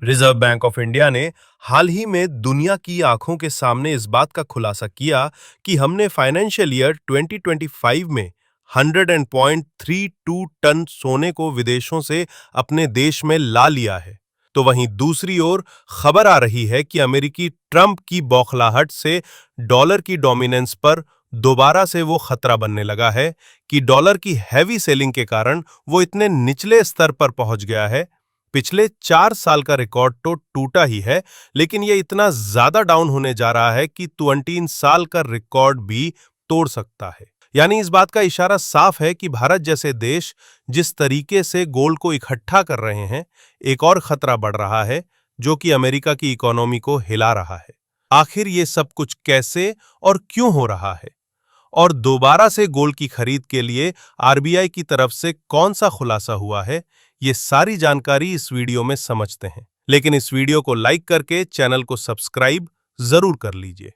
Reserve bank of India ने हाल ही में दुनिया की आंखों के सामने इस बात का खुलासा किया कि हमने फाइनेंशियल ईयर 2025 में 100.32 टन सोने को विदेशों से अपने देश में ला लिया है। तो वहीं दूसरी ओर खबर आ रही है कि अमेरिकी ट्रंप की बौखलाहट से डॉलर की डोमिनेंस पर दोबारा से वो खतरा बनने लगा है कि डॉलर की हैवी सेलिंग के कारण वो इतने निचले स्तर पर पहुंच गया है। पिछले 4 साल का रिकॉर्ड तो टूटा ही है, लेकिन ये इतना ज्यादा डाउन होने जा रहा है कि 23 साल का रिकॉर्ड भी तोड़ सकता है। यानी इस बात का इशारा साफ है कि भारत जैसे देश जिस तरीके से गोल्ड को इकट्ठा कर रहे हैं, एक और खतरा बढ़ रहा है जो कि अमेरिका की इकोनॉमी को हिला रहा है। आखिर ये सब कुछ कैसे और क्यों हो रहा है, और दोबारा से गोल्ड की खरीद के लिए आरबीआई की तरफ से कौन सा खुलासा हुआ है, ये सारी जानकारी इस वीडियो में समझते हैं। लेकिन इस वीडियो को लाइक करके चैनल को सब्सक्राइब जरूर कर लीजिए।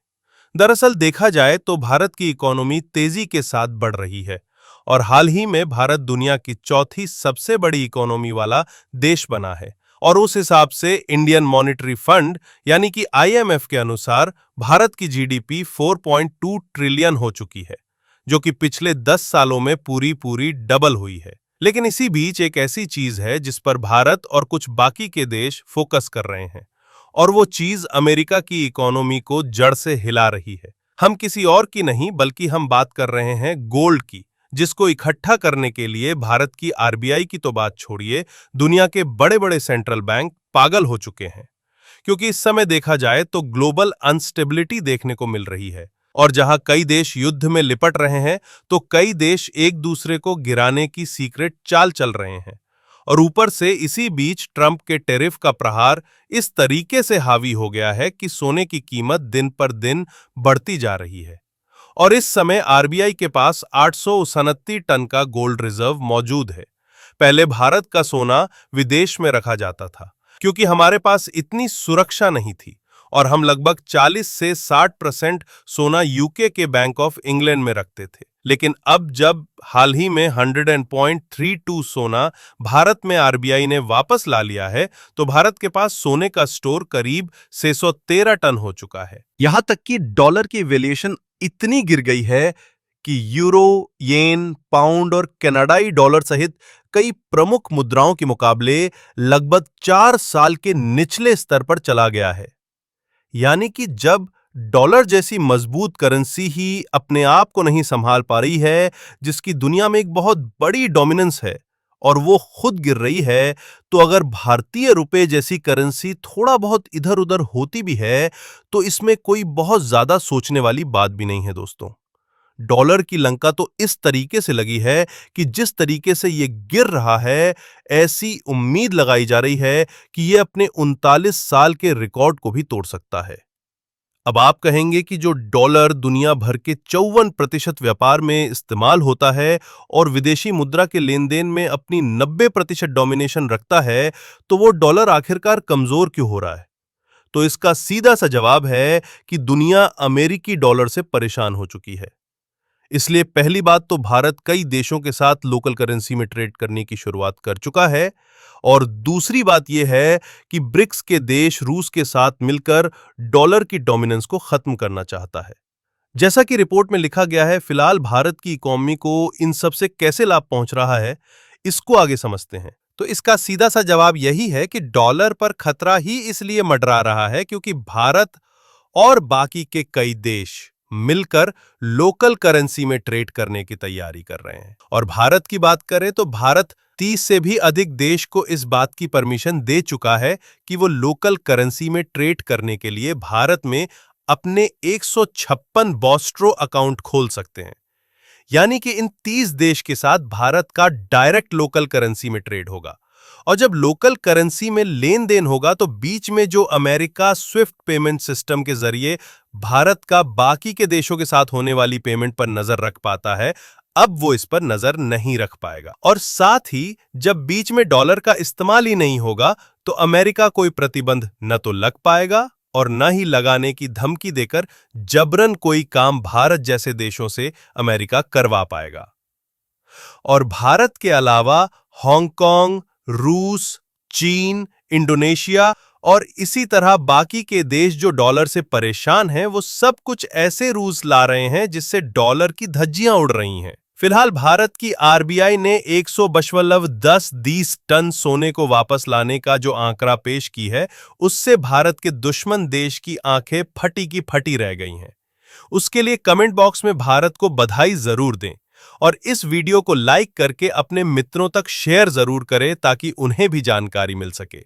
दरअसल देखा जाए तो भारत की इकोनॉमी तेजी के साथ बढ़ रही है और हाल ही में भारत दुनिया की चौथी सबसे बड़ी इकोनॉमी वाला देश बना है। और उस हिसाब से इंडियन मॉनेटरी फंड यानी कि आईएमएफ के अनुसार भारत की जीडीपी 4.2 ट्रिलियन हो चुकी है, जो कि पिछले 10 सालों में पूरी डबल हुई है। लेकिन इसी बीच एक ऐसी चीज है जिस पर भारत और कुछ बाकी के देश फोकस कर रहे हैं, और वो चीज अमेरिका की इकोनॉमी को जड़ से हिला रही है। हम किसी और की नहीं बल्कि हम बात कर रहे हैं गोल्ड की, जिसको इकट्ठा करने के लिए भारत की आरबीआई की तो बात छोड़िए, दुनिया के बड़े बड़े सेंट्रल बैंक पागल हो चुके हैं। क्योंकि इस समय देखा जाए तो ग्लोबल अनस्टेबिलिटी देखने को मिल रही है, और जहां कई देश युद्ध में लिपट रहे हैं तो कई देश एक दूसरे को गिराने की सीक्रेट चाल चल रहे हैं। और ऊपर से इसी बीच ट्रंप के टैरिफ का प्रहार इस तरीके से हावी हो गया है कि सोने की कीमत दिन पर दिन बढ़ती जा रही है। और इस समय आरबीआई के पास 829 टन का गोल्ड रिजर्व मौजूद है। पहले भारत का सोना विदेश में रखा जाता था क्योंकि हमारे पास इतनी सुरक्षा नहीं थी, और हम लगभग 40 से 60% सोना यूके के बैंक ऑफ इंग्लैंड में रखते थे। लेकिन अब जब हाल ही में 100.32 सोना भारत में आरबीआई ने वापस ला लिया है, तो भारत के पास सोने का स्टोर करीब 613 टन हो चुका है। यहां तक कि डॉलर की वैल्यूएशन इतनी गिर गई है कि यूरो, येन, पाउंड और कनाडाई डॉलर सहित कई प्रमुख मुद्राओं के मुकाबले लगभग 4 साल के निचले स्तर पर चला गया है। यानी कि जब डॉलर जैसी मजबूत करेंसी ही अपने आप को नहीं संभाल पा रही है, जिसकी दुनिया में एक बहुत बड़ी डोमिनेंस है, और वो खुद गिर रही है, तो अगर भारतीय रुपए जैसी करेंसी थोड़ा बहुत इधर उधर होती भी है तो इसमें कोई बहुत ज्यादा सोचने वाली बात भी नहीं है दोस्तों। डॉलर की लंका तो इस तरीके से लगी है कि जिस तरीके से ये गिर रहा है, ऐसी उम्मीद लगाई जा रही है कि ये अपने 39 साल के रिकॉर्ड को भी तोड़ सकता है। अब आप कहेंगे कि जो डॉलर दुनिया भर के 54% व्यापार में इस्तेमाल होता है और विदेशी मुद्रा के लेन देन में अपनी 90% डोमिनेशन रखता है, तो वो डॉलर आखिरकार कमजोर क्यों हो रहा है? तो इसका सीधा सा जवाब है कि दुनिया अमेरिकी डॉलर से परेशान हो चुकी है। इसलिए पहली बात तो भारत कई देशों के साथ लोकल करेंसी में ट्रेड करने की शुरुआत कर चुका है, और दूसरी बात यह है कि ब्रिक्स के देश रूस के साथ मिलकर डॉलर की डोमिनेंस को खत्म करना चाहता है। जैसा कि रिपोर्ट में लिखा गया है, फिलहाल भारत की इकोनॉमी को इन सब से कैसे लाभ पहुंच रहा है, इसको आगे समझते हैं। तो इसका सीधा सा जवाब यही है कि डॉलर पर खतरा ही इसलिए मंडरा रहा है क्योंकि भारत और बाकी के कई देश मिलकर लोकल करेंसी में ट्रेड करने की तैयारी कर रहे हैं। और भारत की बात करें तो भारत 30 से भी अधिक देश को इस बात की परमिशन दे चुका है कि वो लोकल करेंसी में ट्रेड करने के लिए भारत में अपने 156 बॉस्ट्रो अकाउंट खोल सकते हैं। यानी कि इन 30 देश के साथ भारत का डायरेक्ट लोकल करेंसी में ट्रेड होगा। और जब लोकल करेंसी में लेन देन होगा तो बीच में जो अमेरिका स्विफ्ट पेमेंट सिस्टम के जरिए भारत का बाकी के देशों के साथ होने वाली पेमेंट पर नजर रख पाता है, अब वो इस पर नजर नहीं रख पाएगा। और साथ ही जब बीच में डॉलर का इस्तेमाल ही नहीं होगा तो अमेरिका कोई प्रतिबंध न तो लग पाएगा और न ही लगाने की धमकी देकर जबरन कोई काम भारत जैसे देशों से अमेरिका करवा पाएगा। और भारत के अलावा हांगकांग, रूस, चीन, इंडोनेशिया और इसी तरह बाकी के देश जो डॉलर से परेशान हैं वो सब कुछ ऐसे रूल्स ला रहे हैं जिससे डॉलर की धज्जियां उड़ रही हैं। फिलहाल भारत की आरबीआई ने 100.10 टन सोने को वापस लाने का जो आंकड़ा पेश की है, उससे भारत के दुश्मन देश की आंखें फटी की फटी रह गई हैं। उसके लिए कमेंट बॉक्स में भारत को बधाई जरूर दें और इस वीडियो को लाइक करके अपने मित्रों तक शेयर जरूर करें ताकि उन्हें भी जानकारी मिल सके।